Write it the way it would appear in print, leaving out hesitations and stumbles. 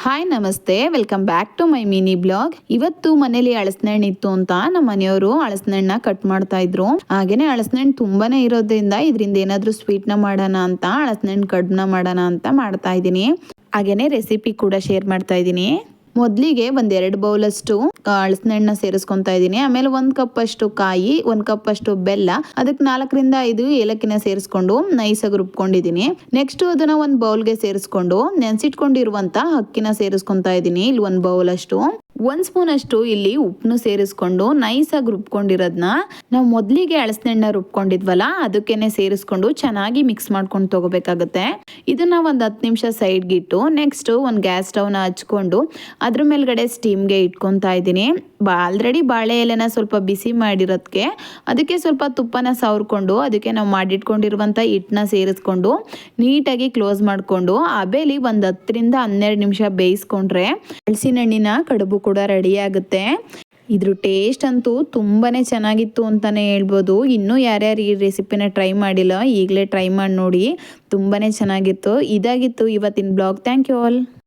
Hi ನಮಸ್ತೆ, welcome back to my mini blog. ಇವತ್ತು ಮನೇಲಿ ಹಣ್ಣು ಇತ್ತು ಅಂತ ನಮ್ಮ ಮನೆಯವರು ಹಣ್ಣನ್ನ ಕಟ್ ಮಾಡ್ತಾ ಇದ್ರು. ಹಾಗೇನೆ ಹಣ್ಣು ತುಂಬಾನೇ ಇರೋದ್ರಿಂದ ಇದರಿಂದ ಏನಾದ್ರೂ ಸ್ವೀಟ್ ನ ಮಾಡೋಣ ಅಂತ ಹಣ್ಣು ಕಡ್ಬನ್ನ ಮಾಡೋಣ ಅಂತ ಮಾಡ್ತಾ ಇದ್ದೀನಿ. ಹಾಗೇನೆ ರೆಸಿಪಿ ಕೂಡ ಶೇರ್ ಮಾಡ್ತಾ ಇದ್ದೀನಿ. ಮೊದಲಿಗೆ ಒಂದ್ 2 ಬೌಲ್ ಅಷ್ಟು ಹಣ್ಣನ್ನ ಸೇರಿಸ್ಕೊಂತಾ ಇದ್ದೀನಿ. ಆಮೇಲೆ 1 ಕಪ್ ಅಷ್ಟು ಕಾಯಿ, 1 ಕಪ್ ಅಷ್ಟು ಬೆಲ್ಲ, ಅದಕ್ಕೆ 4 ರಿಂದ 5 ಏಲಕ್ಕಿನ ಸೇರಿಸ್ಕೊಂಡು ನೈಸ್ ಆಗಿ ರುಬ್ಕೊಂಡಿದ್ದೀನಿ. ನೆಕ್ಸ್ಟ್ ಅದನ್ನ ಒಂದು ಬೌಲ್ಗೆ ಸೇರಿಸ್ಕೊಂಡು ನೆನ್ಸಿಟ್ಕೊಂಡಿರುವಂತ ಅಕ್ಕಿನ ಸೇರಿಸ್ಕೊಂತಾ ಇದ್ದೀನಿ. ಇಲ್ಲಿ 1 ಬೌಲ್ ಅಷ್ಟು. 1 ಸ್ಪೂನ್ ಅಷ್ಟು ಇಲ್ಲಿ ಉಪ್ಪನ್ನು ಸೇರಿಸ್ಕೊಂಡು ನೈಸ್ ಆಗಿ ರುಬ್ಕೊಂಡಿರೋದನ್ನ ನಾವು ಮೊದಲಿಗೆ ಹಣ್ಣನ್ನ ರುಬ್ಕೊಂಡಿದ್ವಲ್ಲ ಅದಕ್ಕೇನೆ ಸೇರಿಸ್ಕೊಂಡು ಚೆನ್ನಾಗಿ ಮಿಕ್ಸ್ ಮಾಡ್ಕೊಂಡು ತಗೋಬೇಕಾಗುತ್ತೆ. ಇದನ್ನ ಒಂದು 10 ನಿಮಿಷ ಸೈಡ್ಗೆ ಇಟ್ಟು ನೆಕ್ಸ್ಟ್ ಒಂದು ಗ್ಯಾಸ್ ಸ್ಟವ್ನ ಹಚ್ಕೊಂಡು ಅದ್ರ ಮೇಲ್ಗಡೆ ಸ್ಟೀಮ್ಗೆ ಇಟ್ಕೊತಾ ಇದ್ದೀನಿ. ಆಲ್ರೆಡಿ ಬಾಳೆ ಎಲೆನ ಸ್ವಲ್ಪ ಬಿಸಿ ಮಾಡಿರೋದಕ್ಕೆ ಅದಕ್ಕೆ ಸ್ವಲ್ಪ ತುಪ್ಪನ ಸವರ್ಕೊಂಡು ಅದಕ್ಕೆ ನಾವು ಮಾಡಿಟ್ಕೊಂಡಿರುವಂಥ ಹಿಟ್ಟನ್ನ ಸೇರಿಸ್ಕೊಂಡು ನೀಟಾಗಿ ಕ್ಲೋಸ್ ಮಾಡಿಕೊಂಡು ಹಬೆಲಿ ಒಂದು 10 ರಿಂದ 12 ನಿಮಿಷ ಬೇಯಿಸ್ಕೊಂಡ್ರೆ ಹಲಸಿನ ಹಣ್ಣಿನ ಕಡುಬು ಕೂಡ ರೆಡಿ ಆಗುತ್ತೆ. ಇದ್ರ ಟೇಸ್ಟ್ ಅಂತೂ ತುಂಬಾನೇ ಚೆನ್ನಾಗಿತ್ತು ಅಂತಾನೆ ಹೇಳ್ಬೋದು. ಇನ್ನೂ ಯಾರ್ಯಾರು ಈ ರೆಸಿಪಿನ ಟ್ರೈ ಮಾಡಿಲ್ಲ ಈಗಲೇ ಟ್ರೈ ಮಾಡಿ ನೋಡಿ, ತುಂಬಾನೇ ಚೆನ್ನಾಗಿತ್ತು. ಇದಾಗಿತ್ತು ಇವತ್ತಿನ ಬ್ಲಾಗ್. Thank you all.